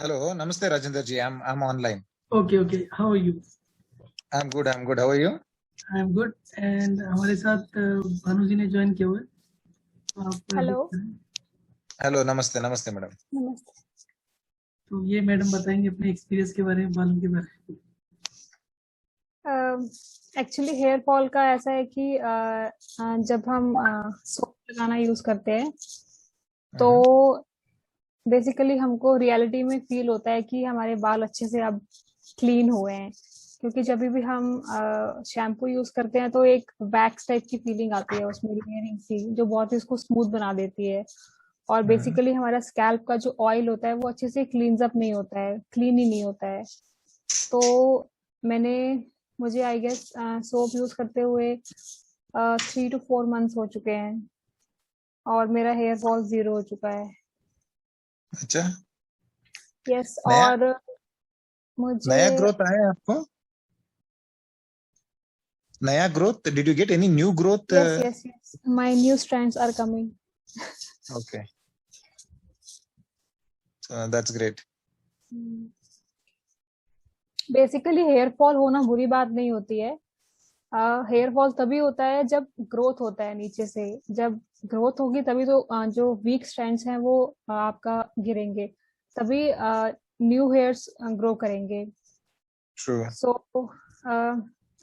Hello, Namaste Rajendra ji. I'm online. Okay. How are you? I'm good. How are you? I'm good. And हमारे साथ भानु जी ने join किया हुआ है, तो आप हेलो हेलो नमस्ते मैडम. नमस्ते. तो ये मैडम बताएंगे अपने एक्सपीरियंस के बारे में, बालों के बारे में. एक्चुअली हेयर फॉल का ऐसा है कि जब हम सोप लगाना यूज करते हैं तो बेसिकली हमको रियलिटी में फील होता है कि हमारे बाल अच्छे से अब क्लीन हुए हैं, क्योंकि जब भी हम शैम्पू यूज करते हैं तो एक वैक्स टाइप की फीलिंग आती है उसमें, लेयरिंग सी, जो बहुत ही उसको स्मूथ बना देती है. और बेसिकली हमारा स्कैल्प का जो ऑयल होता है वो अच्छे से क्लीन्स अप नहीं होता है, क्लीन ही नहीं होता है. तो मुझे आई गेस सोप यूज करते हुए 3 to 4 months हो चुके हैं और मेरा हेयर फॉल 0 हो चुका है. अच्छा. यस. और मुझे नया ग्रोथ आया आपको? नया growth? Did you get any new growth? Yes. My new strands are coming. Okay. So that's great. Basically hair fall होना बुरी बात नहीं होती है. हेयर फॉल तभी होता है जब ग्रोथ होता है नीचे से. जब ग्रोथ होगी तभी तो जो वीक स्ट्रैंड्स हैं वो आपका गिरेंगे, तभी न्यू हेयर्स ग्रो करेंगे. True. सो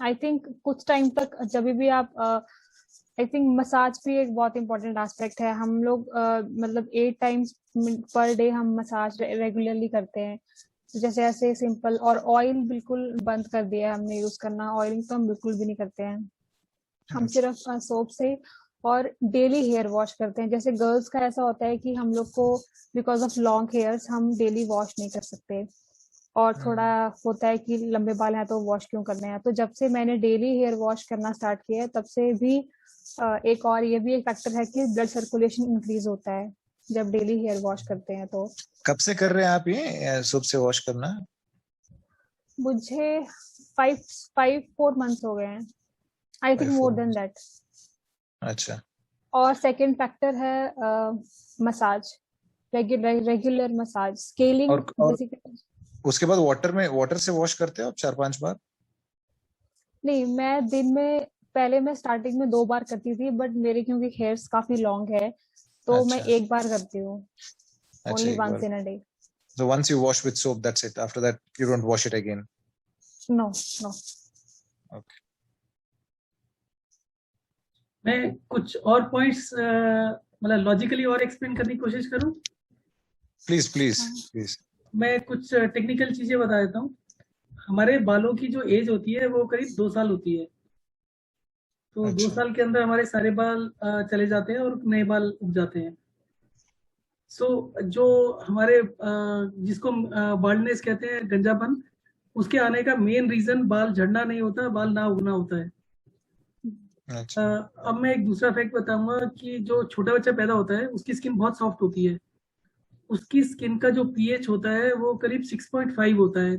आई थिंक कुछ टाइम तक जब भी आप आई थिंक मसाज भी एक बहुत इंपॉर्टेंट एस्पेक्ट है. हम लोग मतलब 8 times पर डे हम मसाज रेगुलरली करते हैं. जैसे ऐसे सिंपल. और ऑयल बिल्कुल बंद कर दिया है हमने यूज करना. ऑयलिंग तो हम बिल्कुल भी नहीं करते हैं. हम सिर्फ सोप से और डेली हेयर वॉश करते हैं. जैसे गर्ल्स का ऐसा होता है कि हम लोग को बिकॉज ऑफ लॉन्ग हेयर्स हम डेली वॉश नहीं कर सकते, और थोड़ा होता है कि लंबे बाल हैं तो वॉश क्यों करने हैं. तो जब से मैंने डेली हेयर वॉश करना स्टार्ट किया है तब से भी एक और ये भी एक फैक्टर है कि ब्लड सर्कुलेशन इंक्रीज होता है जब डेली हेयर वॉश करते हैं. तो कब से कर रहे हैं आप ये सोप से वॉश करना? मुझे 4 months हो गए हैं. I think more than that. अच्छा. और सेकंड फैक्टर है मसाज, रेगुलर मसाज, स्केलिंग. और उसके बाद वाटर से वॉश करते हो आप 4-5 बार? नहीं, मैं दिन में पहले मैं स्टार्टिंग में 2 बार करती थी, बट मेरे क्योंकि हेयर्स काफी लॉन्ग है तो मैं 1 बार करती हूँ. Only once in a day. So once you wash with soap, that's it. After that, you don't wash it again. No. Okay. मैं कुछ और पॉइंट्स मतलब लॉजिकली और एक्सप्लेन करने की कोशिश करूं? Please. मैं कुछ टेक्निकल चीजें बता देता हूँ. हमारे बालों की जो एज होती है वो करीब 2 साल होती है. तो 2 साल के अंदर हमारे सारे बाल चले जाते हैं और नए बाल उग जाते हैं. सो जो हमारे जिसको बाल्डनेस कहते हैं, गंजापन, उसके आने का मेन रीजन बाल झड़ना नहीं होता, बाल ना उगना होता है. अब मैं एक दूसरा फैक्ट बताऊंगा कि जो छोटा बच्चा पैदा होता है उसकी स्किन बहुत सॉफ्ट होती है. उसकी स्किन का जो पीएच होता है वो करीब 6.5 होता है.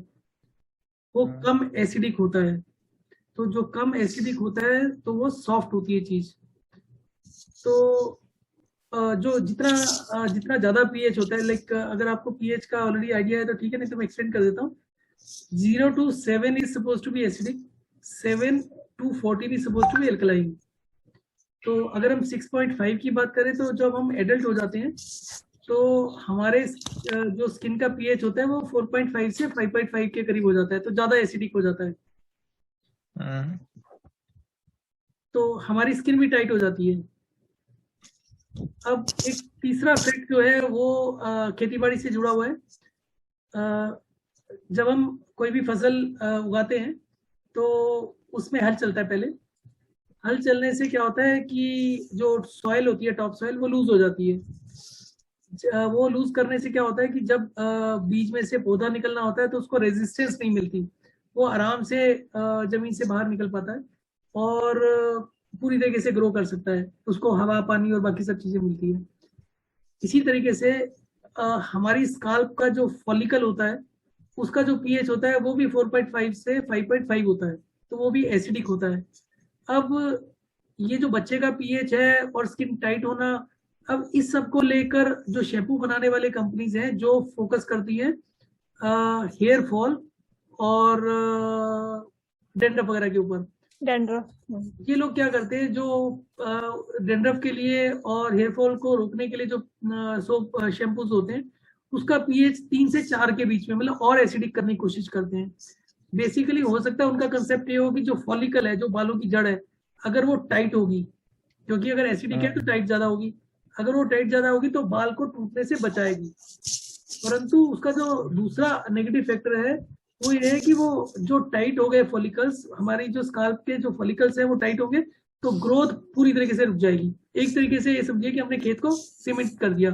वो कम एसिडिक होता है. तो जो कम एसिडिक होता है तो वो सॉफ्ट होती है चीज. तो जो जितना ज्यादा पीएच होता है, लाइक अगर आपको पीएच का ऑलरेडी आइडिया है तो ठीक है, नहीं तो मैं एक्सप्लेन कर देता हूँ. 0 to 7 is suppose to be acidic, 7 to 14 is suppose to be alkaline. तो अगर हम 6.5 की बात करें तो जब हम एडल्ट हो जाते हैं तो हमारे जो स्किन का पीएच होता है वो 4.5 से 5.5 के करीब हो जाता है, तो ज्यादा एसिडिक हो जाता है. तो हमारी स्किन भी टाइट हो जाती है. अब एक तीसरा फैक्ट जो है वो खेतीबाड़ी से जुड़ा हुआ है. जब हम कोई भी फसल उगाते हैं तो उसमें हल चलता है. पहले हल चलने से क्या होता है कि जो सॉइल होती है, टॉप सॉइल, वो लूज हो जाती है. वो लूज करने से क्या होता है कि जब बीज में से पौधा निकलना होता है तो उसको रेजिस्टेंस नहीं मिलती. वो आराम से जमीन से बाहर निकल पाता है और पूरी तरीके से ग्रो कर सकता है. उसको हवा, पानी और बाकी सब चीजें मिलती है. इसी तरीके से हमारी स्काल्प का जो फॉलिकल होता है उसका जो पीएच होता है वो भी 4.5 से 5.5 होता है, तो वो भी एसिडिक होता है. अब ये जो बच्चे का पीएच है और स्किन टाइट होना, अब इस सब को लेकर जो शैम्पू बनाने वाले कंपनीज हैं जो फोकस करती हैं हेयर फॉल और डेंड्रफ वगैरह के ऊपर। डैंड्रफ। ये लोग क्या करते हैं, जो डेंड्रफ के लिए और हेयर फॉल को रोकने के लिए जो सोप शैम्पूज होते हैं, उसका पीएच 3 से 4 के बीच में, मतलब और एसिडिक करने की कोशिश करते हैं। बेसिकली हो सकता है उनका कंसेप्ट ये हो कि जो फॉलिकल है, जो बालों की जड़ है, अगर वो टाइट होगी, क्योंकि अगर एसिडिक है तो टाइट ज्यादा होगी, अगर वो टाइट ज्यादा होगी तो बाल को टूटने से बचाएगी। परंतु उसका जो दूसरा नेगेटिव फैक्टर है वो ये है कि वो जो टाइट हो गए फॉलिकल्स, हमारी जो स्काल्प के जो फॉलिकल्स है वो टाइट हो गए, तो ग्रोथ पूरी तरीके से रुक जाएगी। एक तरीके से ये समझिए कि हमने खेत को सीमेंट कर दिया,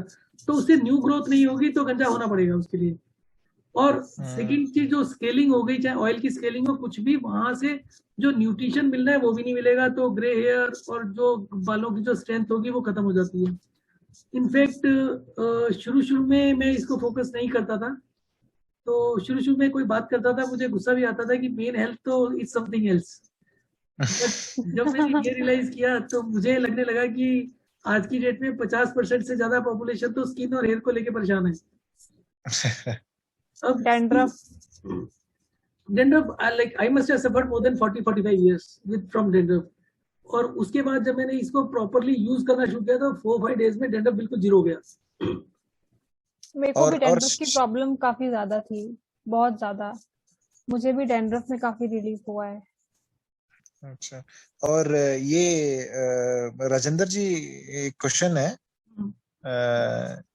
तो उससे न्यू ग्रोथ नहीं होगी, तो गंजा होना पड़ेगा उसके लिए। और सेकंड चीज, जो स्केलिंग हो गई, चाहे ऑयल की स्केलिंग हो, कुछ भी वहां से जो न्यूट्रिशन मिलना है वो भी नहीं मिलेगा, तो ग्रे हेयर और जो बालों की जो स्ट्रेंथ होगी वो खत्म हो जाती है। इनफैक्ट शुरू में मैं इसको फोकस नहीं करता था, तो शुरू में कोई बात करता था मुझे गुस्सा भी आता था कि मेन हेल्थ तो इज समथिंग एल्स। बट जब मैंने ये रियलाइज किया तो मुझे लगने लगा कि आज की डेट में 50% से ज्यादा पॉपुलेशन तो स्किन और हेयर को लेके परेशान है। अब dandruff like I must have suffered more than 40-45 years with from dandruff। और उसके बाद जब मैंने इसको प्रॉपरली यूज करना शुरू किया तो 4-5 डेज में डैंड्रफ बिल्कुल जीरो हो गया। मेरे को भी डैंड्रफ की प्रॉब्लम काफी ज्यादा थी, बहुत ज्यादा। मुझे भी डैंड्रफ में काफी रिलीफ हुआ है। अच्छा, और ये राजेंद्र जी, एक क्वेश्चन है,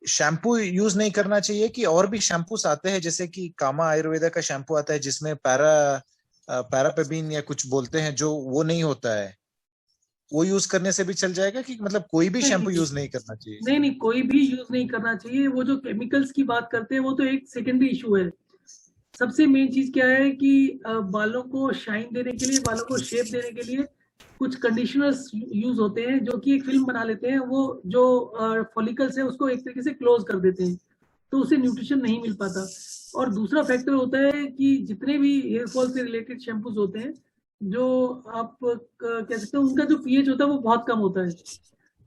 शैम्पू यूज नहीं करना चाहिए कि और भी शैम्पूस आते हैं, जैसे कि कामा आयुर्वेदा का शैम्पू आता है जिसमें पैरापेबिन या कुछ बोलते हैं, जो वो नहीं होता है, वो यूज करने से भी चल जाएगा कि मतलब कोई भी शैम्पू यूज नहीं करना चाहिए? नहीं, कोई भी यूज नहीं करना चाहिए। वो जो केमिकल्स की बात करते हैं वो तो एक सेकेंडरी इशू है। सबसे मेन चीज क्या है कि बालों को शाइन देने के लिए, बालों को शेप देने के लिए कुछ कंडीशनर्स यूज होते हैं, जो कि एक फिल्म बना लेते हैं, वो जो फॉलिकल्स है उसको एक तरीके से क्लोज कर देते हैं, तो उसे न्यूट्रिशन नहीं मिल पाता। और दूसरा फैक्टर होता है कि जितने भी हेयर फॉल से रिलेटेड शैम्पूज होते हैं, जो आप कह सकते हो उनका जो पीएच होता है वो बहुत कम होता है,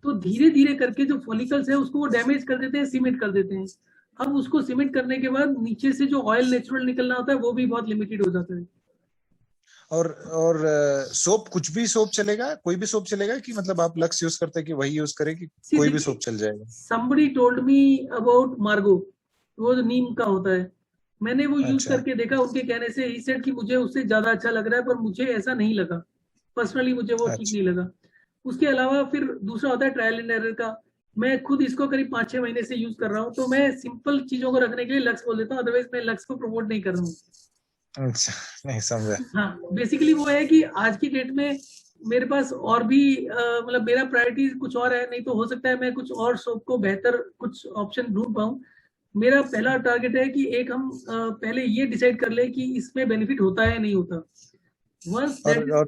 तो धीरे धीरे करके जो फॉलिकल्स है उसको वो डैमेज कर देते हैं, सीमेंट कर देते हैं। अब उसको सीमेंट करने के बाद नीचे से जो ऑयल नेचुरल निकलना होता है वो भी बहुत लिमिटेड हो जाता है। और सोप, कुछ भी सोप चलेगा, कोई भी सोप चलेगा कि मतलब आप लक्स यूज करते हैं कि वही यूज करें, कि कोई भी सोप चल जाएगा? somebody told me about मार्गो, वो जो नीम का होता है, मैंने वो यूज अच्छा। करके देखा उनके कहने से। ही सेड कि मुझे उससे ज्यादा अच्छा लग रहा है, पर मुझे ऐसा नहीं लगा पर्सनली, मुझे वो ठीक नहीं लगा। उसके अलावा फिर दूसरा होता है ट्रायल एंड एरर का। मैं खुद इसको करीब 5-6 महीने से यूज कर रहा हूँ, तो मैं सिंपल चीजों को रखने के लिए लक्स बोल देता हूँ, अदरवाइज मैं लक्स को प्रमोट नहीं कर रहा हूँ। अच्छा, नहीं समझा। हाँ, बेसिकली वो है कि आज की डेट में मेरे पास और भी मतलब मेरा प्रायोरिटी कुछ और है, नहीं तो हो सकता है मैं कुछ और सोप को बेहतर कुछ ऑप्शन ढूंढ पाऊँ। मेरा पहला टारगेट है कि एक हम पहले ये डिसाइड कर ले कि इसमें बेनिफिट होता है या नहीं होता। वंस और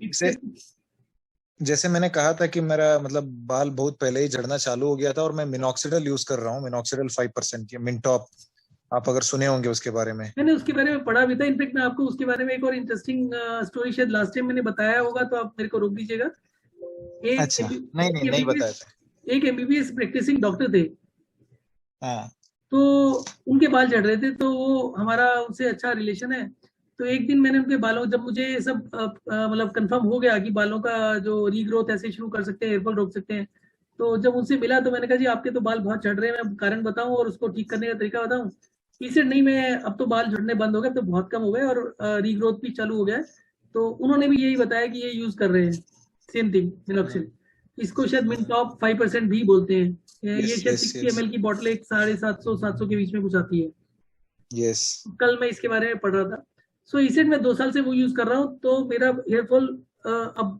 जैसे मैंने कहा था कि मेरा मतलब बाल बहुत पहले ही झड़ना चालू हो गया था, और मैं मिनॉक्सिडिल यूज कर रहा हूँ, मिनॉक्सिडिल 5% की मिनटॉप, आप अगर सुने होंगे उसके बारे में। मैंने उसके बारे में पढ़ा भी था। इनफेक्ट मैं आपको उसके बारे में एक और इंटरेस्टिंग स्टोरी शायद लास्ट टाइम मैंने बताया होगा, तो आप मेरे को रोक दीजिएगा। अच्छा, नहीं बताया था। एक एमबीबीएस प्रैक्टिसिंग डॉक्टर थे, हाँ, तो उनके बाल झड़ रहे थे, तो वो हमारा उनसे अच्छा रिलेशन है। तो एक दिन मैंने उनके बालों, जब मुझे सब मतलब कंफर्म हो गया कि बालों का जो रीग्रोथ ऐसे शुरू कर सकते हैं, हेयरफॉल रोक सकते हैं, तो जब उनसे मिला तो मैंने कहा जी आपके तो बाल बहुत झड़ रहे हैं, मैं कारण बताऊं और उसको ठीक करने का तरीका बताऊं? इसे नहीं, मैं अब तो बाल झड़ने बंद हो गए, अब तो बहुत कम हो गए और रीग्रोथ भी चालू हो गया है। तो उन्होंने भी यही बताया कि ये यूज कर रहे हैं, सेम थिंग मिनॉक्सिल। इसको शायद मिनटॉप 5% भी बोलते हैं। ये शायद 60 ml की बोतल एक 750-700 के बीच में कुछ आती है। यस। कल मैं इसके बारे में पढ़ रहा था। सो इसे मैं 2 साल से वो यूज कर रहा हूँ, तो मेरा हेयरफॉल अब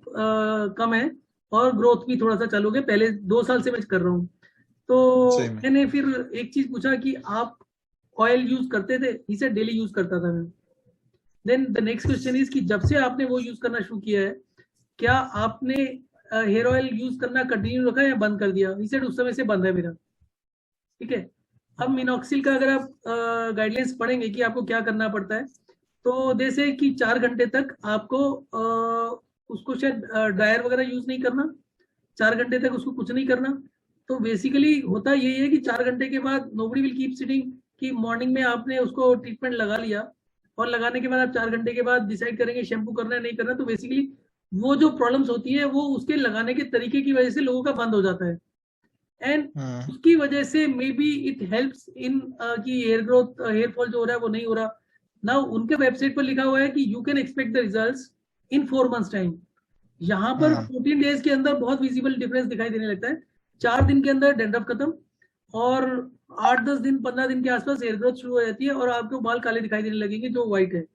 कम है और ग्रोथ भी थोड़ा सा चालू हो गया। पहले 2 साल से मैं कर रहा हूँ। तो मैंने फिर एक चीज पूछा कि आप ऑयल यूज करते थे? इसे डेली यूज करता था मैं। Then the next question is कि जब से आपने वो यूज करना शुरू किया है, क्या आपने हेयर ऑयल यूज करना कंटिन्यू रखा या बंद कर दिया? इसे उस समय से बंद है मेरा। ठीक है। अब मिनॉक्सिल का अगर आप गाइडलाइंस पढ़ेंगे कि आपको क्या करना पड़ता है, तो जैसे कि 4 घंटे तक आपको उसको शायद ड्रायर वगैरह यूज नहीं करना, 4 घंटे तक उसको कुछ नहीं करना। तो बेसिकली होता यही है कि 4 घंटे के बाद नोबडी विल कीप सिटिंग कि मॉर्निंग में आपने उसको ट्रीटमेंट लगा लिया और लगाने के बाद आप 4 घंटे के बाद डिसाइड करेंगे शैम्पू करना है नहीं करना, तो बेसिकली वो जो प्रॉब्लम्स होती है वो उसके लगाने के तरीके की वजह से लोगों का बंद हो जाता है। एंड उसकी वजह से may be it helps in कि हेयर ग्रोथ, हेयर फॉल जो हो रहा है वो नहीं हो रहा। नाउ उनके वेबसाइट पर लिखा हुआ है कि you can expect the results in 4 months time. यहाँ पर 14 डेज के अंदर बहुत विजिबल डिफरेंस दिखाई देने लगता है। 4 दिन के अंदर डैंड्रफ खत्म और 8-10 दिन 15 दिन के आसपास हेयर ग्रोथ शुरू हो जाती है और आपको बाल काले दिखाई देने लगेंगे जो व्हाइट है।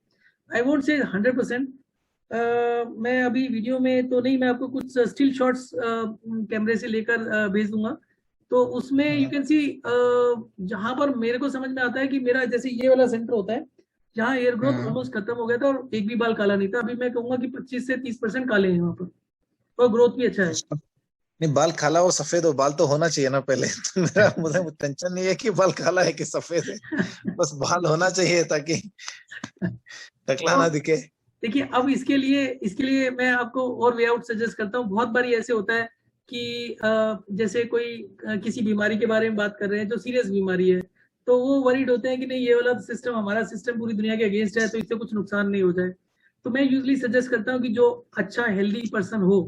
I won't say 100%। मैं अभी वीडियो में तो नहीं, मैं आपको कुछ स्टिल शॉट्स कैमरे से लेकर भेज दूंगा, तो उसमें यू कैन सी जहां पर मेरे को समझ में आता है कि मेरा जैसे ये वाला सेंटर होता है जहाँ हेयर ग्रोथ ऑलमोस्ट खत्म हो गया था और एक भी बाल काला नहीं था। अभी मैं कहूंगा कि 25 से 30% काले हैं वहां पर और ग्रोथ भी अच्छा है। नहीं, बाल काला और सफेद हो, बाल तो होना चाहिए ना पहले। तो मेरा मुझे टेंशन नहीं है कि बाल काला है कि सफेद है, बस बाल होना चाहिए ताकि टकला ना दिखे। देखिए अब इसके लिए मैं आपको और वे आउट सजेस्ट करता हूँ। बहुत बारी ऐसे होता है कि जैसे कोई किसी बीमारी के बारे में बात कर रहे हैं जो सीरियस बीमारी है, तो वो वरीड होते हैं कि नहीं ये वाला सिस्टम, हमारा सिस्टम पूरी दुनिया के अगेंस्ट है तो इससे कुछ नुकसान नहीं हो जाए। तो मैं यूजली सजेस्ट करता हूँ कि जो अच्छा हेल्दी पर्सन हो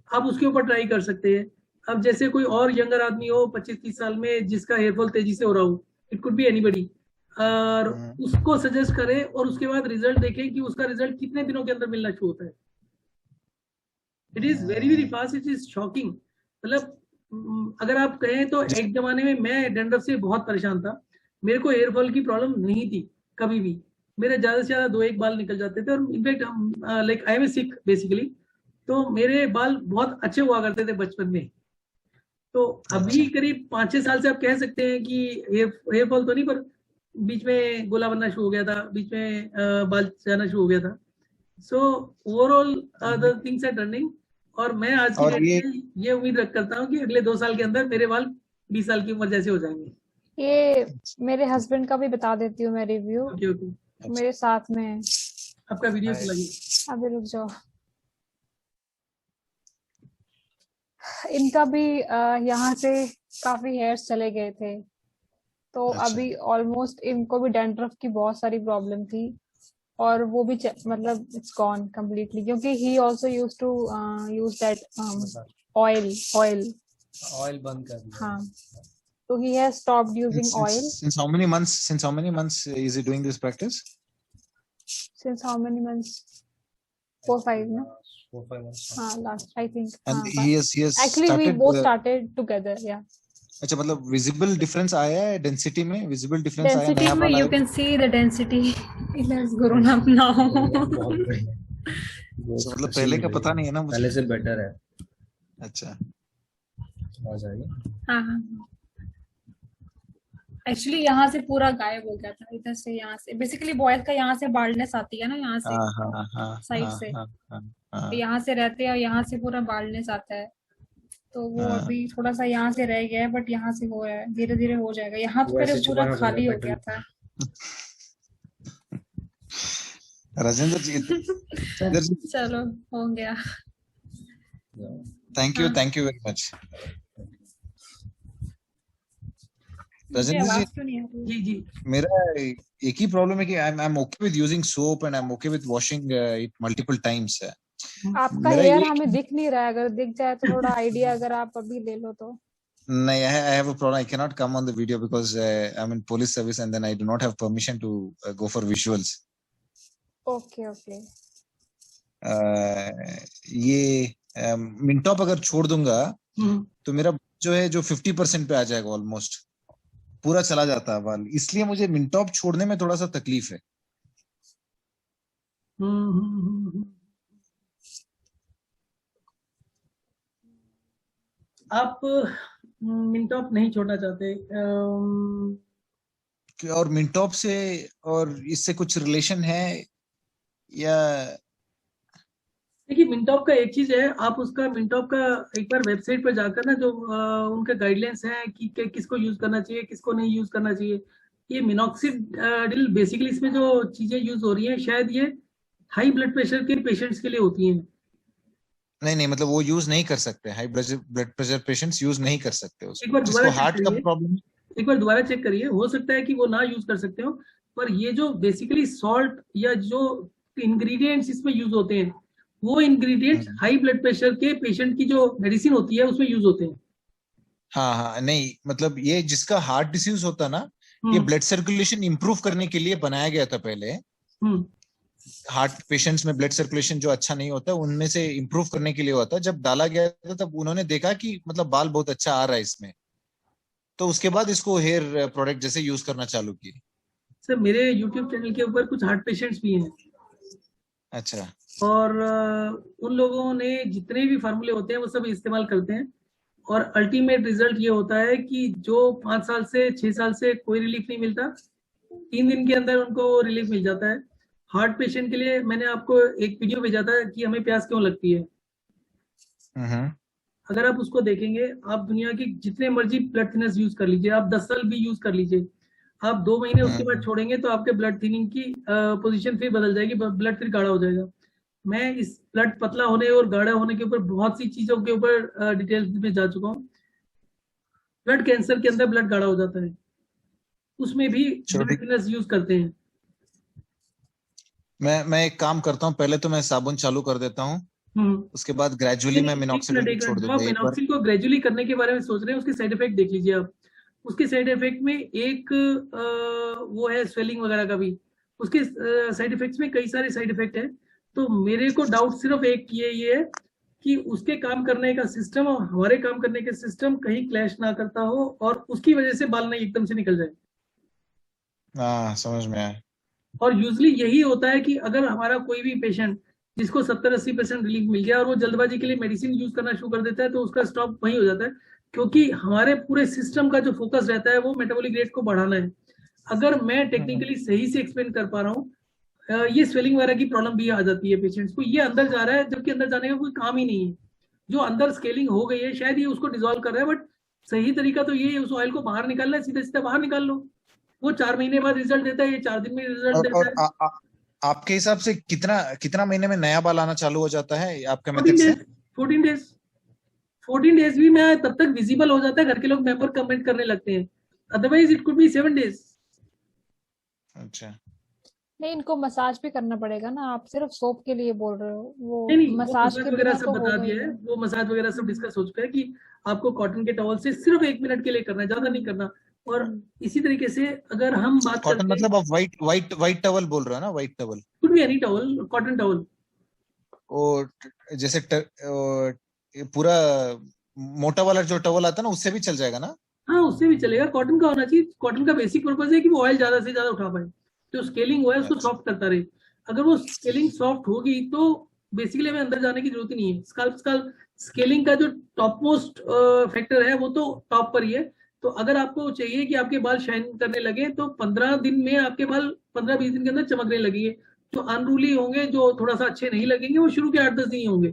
आप उसके ऊपर ट्राई कर सकते हैं। अब जैसे कोई और यंगर आदमी हो 25-30 साल में जिसका हेयरफॉल तेजी से हो रहा हो, इट कुड बी एनीबडी, और उसको सजेस्ट करें और उसके बाद रिजल्ट देखें कि उसका रिजल्ट कितने दिनों के अंदर मिलना शुरू होता है। It is very very fast, it is shocking. मतलब अगर आप कहें तो एक जमाने में मैं डैंड्रफ से बहुत परेशान था, मेरे को हेयरफॉल की प्रॉब्लम नहीं थी कभी भी, मेरे ज्यादा से ज्यादा 2-1 बाल निकल जाते थे और in fact like I am a sick basically, तो मेरे बाल बहुत अच्छे हुआ करते थे बचपन में। तो अभी करीब 5-6 साल से आप कह सकते हैं कि हेयर फॉल तो नहीं, पर बीच में गोला बनना शुरू हो गया था, बीच में बाल जाना शुरू हो गया था। So overall the things are turning और मैं आज की डेट में ये उम्मीद करता हूँ कि अगले 2 साल के अंदर मेरे बाल 20 साल की उम्र जैसे हो जाएंगे। ये मेरे हस्बैंड का भी बता देती हूँ मैं रिव्यू। ओके मेरे साथ में है। आपका वीडियो लगी, अभी रुक जाओ। इनका भी यहाँ से काफी हेयर्स चले गए थे, तो अभी ऑलमोस्ट इनको भी डैंड्रफ की बहुत सारी प्रॉब्लम थी और वो भी मतलब इट्स गॉन कम्प्लीटली, क्योंकि he also used to use that oil बंद कर दिया। हाँ, so he has stopped using oil. Since how many months is he doing this practice? Since how many months? 4-5, no? 4-5 months. Last I think. And he has actually started, we both started together, yeah. अच्छा, मतलब visible difference आया है density में? Visible difference आया density में you can see the density it has grown up now. मतलब पहले का पता नहीं है ना मुझे। पहले से बेटर है। अच्छा, आ जाएगी। हाँ एक्चुअली यहाँ से पूरा गायब हो गया था, इधर से यहाँ से बेसिकली बॉयज का यहाँ से बाल्डनेस आती है ना, यहाँ से साइड से यहाँ से रहते हैं और यहाँ से पूरा बाल्डनेस आता है, तो वो अभी थोड़ा सा यहाँ से रह गया है, बट यहाँ से हो रहा है, धीरे धीरे हो जाएगा। यहाँ तो मेरे पूरा खाली हो गया था। राजेंद्र जी चलो हो गया। Thank you very much. Rajendra ji मेरा एक ही प्रॉब्लम है कि I am okay with using soap and I am okay with washing it multiple times. आपका हेयर हमें दिख नहीं रहा है, अगर दिख जाए तो थोड़ा आइडिया अगर आप अभी ले लो तो। नहीं, I have a problem. I cannot come on the video because I'm in police service and then I do not have permission to go for visuals. Okay. ये मिनटॉप अगर छोड़ दूंगा तो मेरा जो है जो 50% पे आ जाएगा, ऑलमोस्ट पूरा चला जाता है बाल, इसलिए मुझे मिनटॉप छोड़ने में थोड़ा सा तकलीफ है। आप मिनटॉप नहीं छोड़ना चाहते? और मिनटॉप से और इससे कुछ रिलेशन है या? देखिए मिनटॉप का एक चीज है, आप उसका मिनटॉप का एक बार वेबसाइट पर जाकर ना जो उनके गाइडलाइंस हैं कि किसको यूज करना चाहिए किसको नहीं यूज करना चाहिए। ये मिनॉक्सिडिल बेसिकली इसमें जो चीजें यूज हो रही हैं शायद ये हाई ब्लड प्रेशर के पेशेंट्स के लिए होती हैं। नहीं, मतलब वो यूज नहीं कर सकते, high blood pressure patients use नहीं कर सकते उसको। एक बार जिसको हार्ट का प्रॉब्लम, एक बार दोबारा चेक करिए, हो सकता है कि वो ना यूज कर सकते हो, पर ये जो बेसिकली सॉल्ट या जो इंग्रेडिएंट्स इसमें यूज होते हैं, वो इंग्रेडिएंट्स हाई ब्लड प्रेशर के पेशेंट की जो मेडिसिन होती है उसमें यूज होते हैं। हाँ हाँ, नहीं मतलब ये जिसका हार्ट डिसीज होता ना, ये हम्म ब्लड सर्कुलेशन इंप्रूव करने के लिए बनाया गया था पहले। हम्म हार्ट पेशेंट्स में ब्लड सर्कुलेशन जो अच्छा नहीं होता, उनमें से इंप्रूव करने के लिए हुआ था। जब डाला गया था तब उन्होंने देखा कि मतलब बाल बहुत अच्छा आ रहा है इसमें, तो उसके बाद इसको हेयर प्रोडक्ट जैसे यूज करना चालू किए। सर मेरे यूट्यूब चैनल के ऊपर कुछ हार्ट पेशेंट्स भी हैं, अच्छा। और उन लोगों ने जितने भी फार्मूले होते हैं वो सब इस्तेमाल करते हैं, और अल्टीमेट रिजल्ट ये होता है कि जो 5 साल से 6 साल से कोई रिलीफ नहीं मिलता, 3 दिन के अंदर उनको रिलीफ मिल जाता है। हार्ट पेशेंट के लिए मैंने आपको एक वीडियो भेजा था कि हमें प्यास क्यों लगती है। हम्म अगर आप उसको देखेंगे, आप दुनिया की जितने मर्जी ब्लड थिनर्स यूज कर लीजिए, आप 10 साल भी यूज कर लीजिए, आप 2 महीने उसके बाद छोड़ेंगे तो आपके ब्लड थिनिंग की पोजीशन फिर बदल जाएगी, ब्लड फिर गाढ़ा हो जाएगा। मैं इस ब्लड पतला होने और गाढ़ा होने के ऊपर बहुत सी चीजों के ऊपर डिटेल्स में जा चुका हूँ। ब्लड कैंसर के अंदर ब्लड गाढ़ा हो जाता है, उसमें भी चलो ब्लड ठीक। थिनर्स यूज करते हैं। मैं एक काम करता हूँ, पहले तो मैं साबुन चालू कर देता हूँ, हम्म उसके बाद ग्रेजुअली नहीं मैं नहीं, एक मिनॉक्सिडिल मिनट को एक छोड़ मिनट, जो आप दूंगा एक बार। मिनॉक्सिल को ग्रेजुअली करने के बारे में सोच रहे हैं, उसके साइड इफेक्ट देख लीजिए आप। उसके साइड इफेक्ट में एक वो है स्वेलिंग वगैरह का भी, उसके साइड इफेक्ट्स में कई सारे साइड इफेक्ट है। तो मेरे को डाउट सिर्फ एक ये है कि उसके काम करने का सिस्टम और हमारे काम करने के सिस्टम कहीं क्लैश ना करता हो, और उसकी वजह से बाल नहीं एकदम से निकल जाए। हाँ समझ में आया। और यूजली यही होता है कि अगर हमारा कोई भी पेशेंट जिसको 70-80% रिलीफ मिल गया और वो जल्दबाजी के लिए मेडिसिन यूज करना शुरू कर देता है, तो उसका स्टॉप वहीं हो जाता है, क्योंकि हमारे पूरे सिस्टम का जो फोकस रहता है वो मेटाबॉलिक रेट को बढ़ाना है। अगर मैं टेक्निकली सही से एक्सप्लेन कर पा रहा हूँ, ये स्वेलिंग वगैरह की प्रॉब्लम भी आ जाती है पेशेंट्स को, ये अंदर जा रहा है जबकि अंदर जाने का कोई काम ही नहीं है। जो अंदर स्केलिंग हो गई है शायद ये उसको डिसॉल्व कर रहा है, बट सही तरीका तो ये है उस ऑयल को बाहर निकालना है, सीधे सीधे बाहर निकाल लो। वो 4 महीने बाद रिजल्ट देता है, ये 4 दिन में रिजल्ट देता और है। आपके हिसाब से कितना कितना महीने में नया बाल आना चालू हो जाता है आपके मेथड 14 से? डेज 14 डेज 14 डेज भी मैं तब तक विजिबल हो जाता है, घर के लोग मेंबर कमेंट करने लगते हैं, otherwise it could be 7 days. अच्छा। नहीं, इनको मसाज भी करना पड़ेगा ना, आप सिर्फ सोप के लिए बोल रहे हो, वो नहीं नहीं, वो मसाज मसाज के वगैरह बिना सब तो बता होगा ही दिया है, नहीं। वो मसाज वगैरह सब डिस्कस हो चुका है कि आपको कॉटन के टॉवल से सिर्फ 1 मिनट के लिए करना है, ज्यादा नहीं करना। और इसी तरीके से अगर हम बात कॉटन करते हैं, मतलब आप वाइट वाइट वाइट टवल बोल रहे हो ना? White towel, could be any towel, cotton towel. और जैसे पूरा मोटा वाला जो टवल आता है ना, उससे भी चल जाएगा ना? हाँ उससे भी चलेगा, कॉटन का होना चाहिए। कॉटन का बेसिक पर्पज है कि वो ऑयल ज्यादा से ज्यादा उठा पाए, जो स्केलिंग हुआ है उसको अच्छा। सॉफ्ट करता रहे। अगर वो स्केलिंग सॉफ्ट होगी तो बेसिकली हमें अंदर जाने की जरूरत ही नहीं है। स्कल्प स्केलिंग का जो टॉप मोस्ट फैक्टर है वो तो टॉप पर ही है। तो अगर आपको चाहिए कि आपके बाल शाइन करने लगे तो 15 दिन में आपके बाल 15-20 दिन के अंदर चमकने लगेंगे। जो अनरूली होंगे, जो थोड़ा सा अच्छे नहीं लगेंगे, वो शुरू के 8-10 दिन ही होंगे,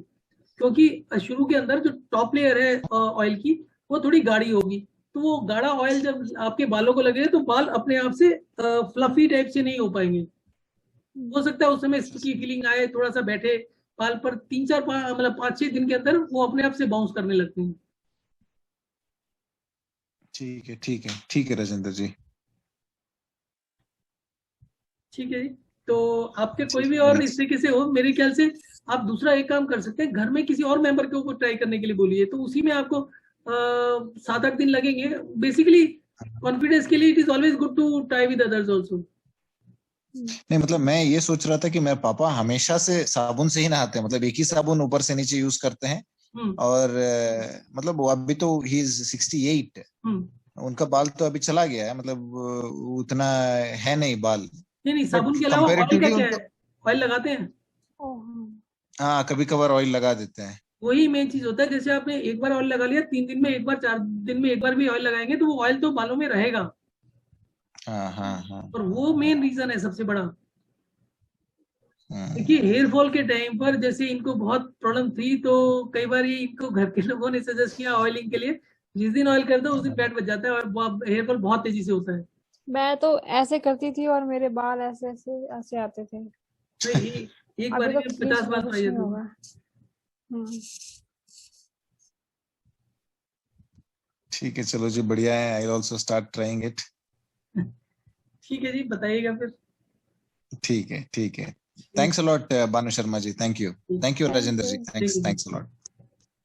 क्योंकि शुरू के अंदर जो टॉप लेयर है ऑयल की वो थोड़ी गाढ़ी होगी। तो वो गाढ़ा ऑयल जब आपके बालों को लगेगा तो बाल अपने आप से फ्लफी टाइप से नहीं हो पाएंगे। हो सकता है उस समय स्टिकी फीलिंग आए, थोड़ा सा बैठे बाल पर, 3-4 मतलब 5-6 दिन के अंदर वो अपने आप से बाउंस करने लगते हैं। ठीक है ठीक है ठीक है राजेंद्र जी। ठीक है जी। तो आपके कोई ठीक भी है और इस next। तरीके से हो, मेरे ख्याल से आप दूसरा एक काम कर सकते हैं, घर में किसी और मेंबर के ऊपर ट्राई करने के लिए बोलिए, तो उसी में आपको 7-8 दिन लगेंगे। बेसिकली कॉन्फिडेंस के लिए it is always good to try with others also. नहीं मतलब मैं ये सोच रहा था कि मेरे पापा हमेशा से साबुन से ही नहाते हैं, मतलब एक ही साबुन ऊपर से नीचे यूज करते हैं। और मतलब वो अभी तो ही इज 68, उनका बाल तो अभी चला गया है, मतलब उतना है नहीं बाल। नहीं नहीं, बट साबुन के अलावा ऑयल का कंपेरेटिवली क्या उनका, है, ऑयल लगाते हैं। ओह, हाँ। हाँ कभी कभार ऑयल लगा देते हैं। वही मेन चीज होता है, जैसे आपने एक बार ऑयल लगा लिया, 3 दिन में एक बार, 4 दिन में एक बार भी ऑयल लगाएंगे तो वो ऑयल तो बालों में रहेगा। हाँ हाँ हाँ और वो मेन रीजन है सबसे बड़ा। हाँ। देखिए हेयर फॉल के टाइम पर जैसे इनको बहुत प्रॉब्लम थी, तो कई बार ये इनको घर के लोगों ने सजेस्ट किया ऑयलिंग के लिए। जिस दिन ऑयल कर दो उस दिन पैट बच जाता है और हेयर फॉल बहुत तेजी से होता है। मैं तो ऐसे करती थी और मेरे बाल ऐसे ऐसे ऐसे आते थे। तो एक अभी बार तो में ठीक 50 होगा, बाल तो कुछ आ नहीं जाते होगा। हैं। ठीक है, चलो जी, बढ़िया है। I also start trying it. ठीक है जी, बताइएगा फिर। ठीक है, ठीक है। Thanks a lot Bhanu Sharma ji, thank you. Thank you Thank Rajendra ji, you. Thanks a lot.